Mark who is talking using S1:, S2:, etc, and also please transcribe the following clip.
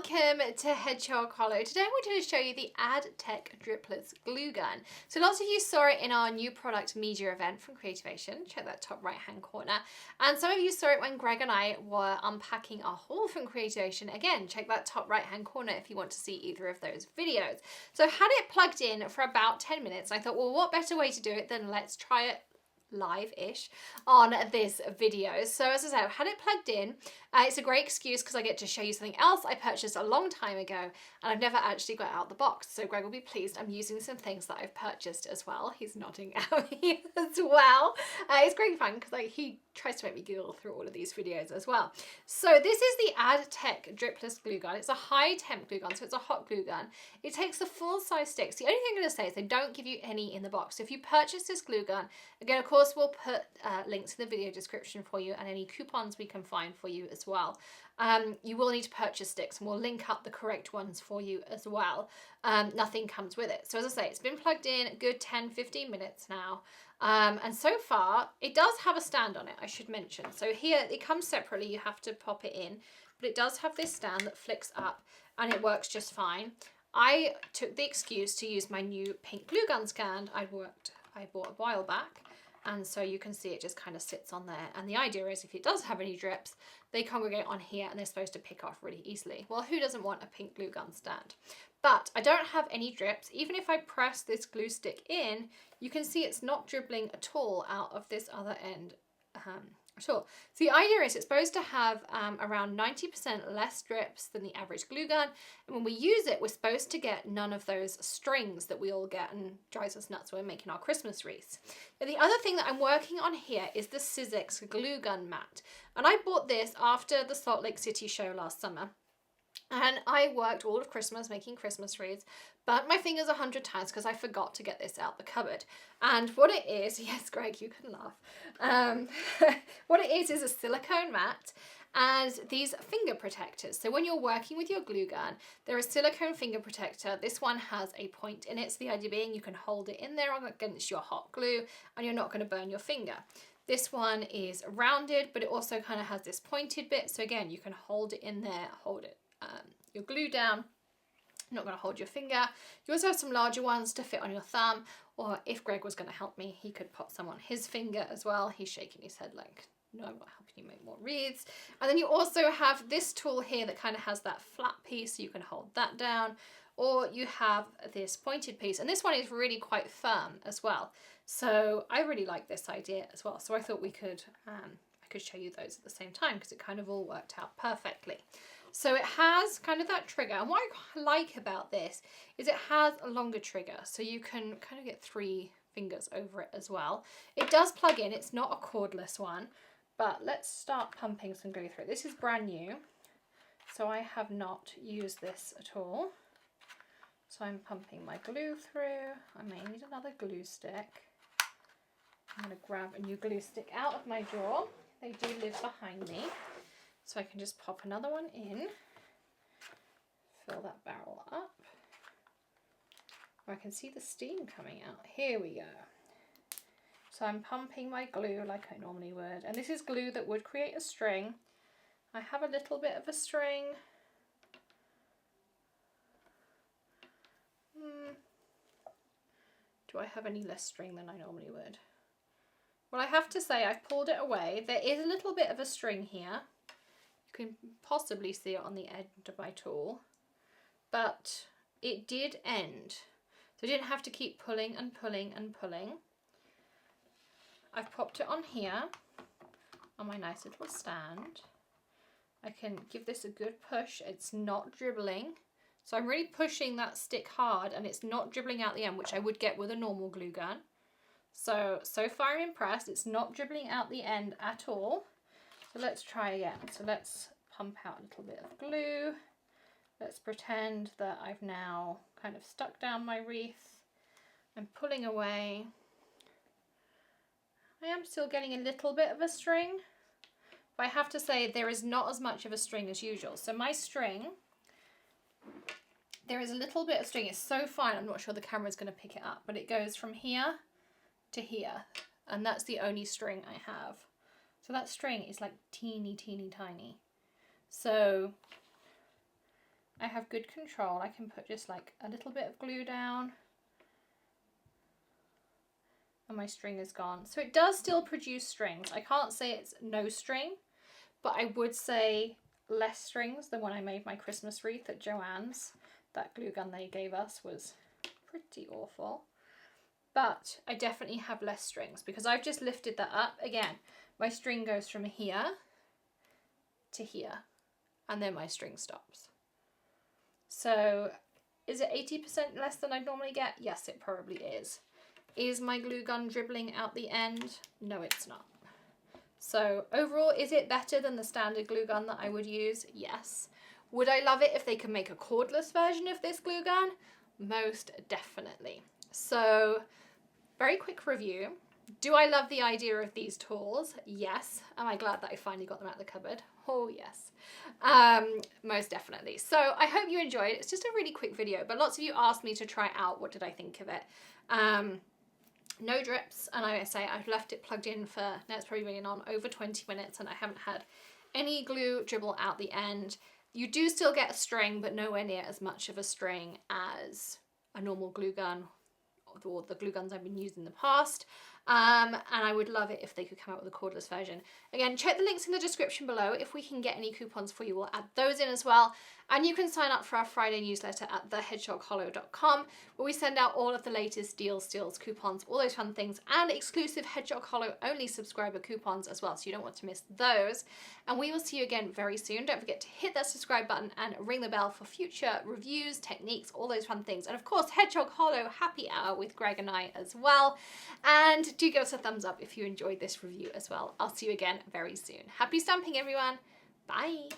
S1: welcome to Hedgehog Hollow. Today I wanted to show you the AdTech dripless glue gun. So lots of you saw it in our new product media event from Creativation. Check that top right hand corner. And some of you saw it when Greg and I were unpacking our haul from Creativation. Again, check that top right hand corner if you want to see either of those videos. So I had it plugged in for about 10 minutes. I thought, well, what better way to do it than let's try it live-ish on this video. So as I said, I've had it plugged in. It's a great excuse because I get to show you something else I purchased a long time ago and I've never actually got out the box. So Greg will be pleased I'm using some things that I've purchased as well. He's nodding at me as well. It's great fun because he tries to make me giggle through all of these videos as well. So this is the AdTech dripless glue gun. It's a high temp glue gun, so it's a hot glue gun. It takes the full size sticks. The only thing I'm going to say is they don't give you any in the box. So if you purchase this glue gun, again, of course, we'll put links in the video description for you and any coupons we can find for you as well. You will need to purchase sticks and we'll link up the correct ones for you as well. Nothing comes with it. So as I say, it's been plugged in a good 10-15 minutes now. And so far, it does have a stand on it, I should mention. So here, it comes separately, you have to pop it in, but it does have this stand that flicks up and it works just fine. I took the excuse to use my new pink glue gun stand I bought a while back. And so you can see it just kind of sits on there. And the idea is if it does have any drips, they congregate on here and they're supposed to pick off really easily. Well, who doesn't want a pink glue gun stand? But I don't have any drips. Even if I press this glue stick in, you can see it's not dribbling at all out of this other end at all. So the idea is it's supposed to have around 90% less drips than the average glue gun. And when we use it, we're supposed to get none of those strings that we all get and drives us nuts when we're making our Christmas wreaths. Now, the other thing that I'm working on here is the Sizzix glue gun mat. And I bought this after the Salt Lake City show last summer. And I worked all of Christmas making Christmas wreaths, burnt my fingers 100 times because I forgot to get this out the cupboard. And what it is, yes, Greg, you can laugh. What it is a silicone mat and these finger protectors. So when you're working with your glue gun, there is silicone finger protector. This one has a point in it. So the idea being you can hold it in there against your hot glue and you're not going to burn your finger. This one is rounded, but it also kind of has this pointed bit. So again, you can hold it in there, hold it your glue down, not going to hold your finger. You also have some larger ones to fit on your thumb, or if Greg was going to help me, he could put some on his finger as well. He's shaking his head like, no, I'm not helping you make more wreaths. And then you also have this tool here that kind of has that flat piece, so you can hold that down, or you have this pointed piece, and this one is really quite firm as well. So I really like this idea as well. So I thought we could, I could show you those at the same time because it kind of all worked out perfectly. So it has kind of that trigger, and what I like about this is it has a longer trigger, so you can kind of get 3 fingers over it as well. It does plug in, it's not a cordless one, but let's start pumping some glue through it. This is brand new, so I have not used this at all. So I'm pumping my glue through. I may need another glue stick. I'm going to grab a new glue stick out of my drawer. They do live behind me. So I can just pop another one in, fill that barrel up. I can see the steam coming out. Here we go. So I'm pumping my glue like I normally would. And this is glue that would create a string. I have a little bit of a string. Do I have any less string than I normally would? Well, I have to say I've pulled it away. There is a little bit of a string here. You can possibly see it on the end of my tool, but it did end. So I didn't have to keep pulling and pulling and pulling. I've popped it on here on my nice little stand. I can give this a good push. It's not dribbling. So I'm really pushing that stick hard and it's not dribbling out the end, which I would get with a normal glue gun. So far I'm impressed. It's not dribbling out the end at all. So let's try again. So let's pump out a little bit of glue. Let's pretend that I've now kind of stuck down my wreath. I'm pulling away. I am still getting a little bit of a string, but I have to say there is not as much of a string as usual. So my string, there is a little bit of string. It's so fine, I'm not sure the camera's going to pick it up, but it goes from here to here, and that's the only string I have. So that string is like teeny, teeny, tiny. So I have good control. I can put just like a little bit of glue down and my string is gone. So it does still produce strings. I can't say it's no string, but I would say less strings than when I made my Christmas wreath at Joann's. That glue gun they gave us was pretty awful. But I definitely have less strings because I've just lifted that up. Again, my string goes from here to here and then my string stops. So is it 80% less than I'd normally get? Yes, it probably is. Is my glue gun dribbling out the end? No, it's not. So overall, is it better than the standard glue gun that I would use? Yes. Would I love it if they could make a cordless version of this glue gun? Most definitely. So very quick review. Do I love the idea of these tools? Yes. Am I glad that I finally got them out of the cupboard? Oh yes, most definitely. So I hope you enjoyed. It's just a really quick video, but lots of you asked me to try out what did I think of it. No drips, and I say I've left it plugged in for, now it's probably been on over 20 minutes and I haven't had any glue dribble out the end. You do still get a string, but nowhere near as much of a string as a normal glue gun or the glue guns I've been using in the past. And I would love it if they could come out with a cordless version. Again, check the links in the description below. If we can get any coupons for you, we'll add those in as well. And you can sign up for our Friday newsletter at thehedgehoghollow.com, where we send out all of the latest deals, steals, coupons, all those fun things, and exclusive Hedgehog Hollow only subscriber coupons as well, so you don't want to miss those. And we will see you again very soon. Don't forget to hit that subscribe button and ring the bell for future reviews, techniques, all those fun things. And of course, Hedgehog Hollow happy hour with Greg and I as well. And do give us a thumbs up if you enjoyed this review as well. I'll see you again very soon. Happy stamping, everyone. Bye.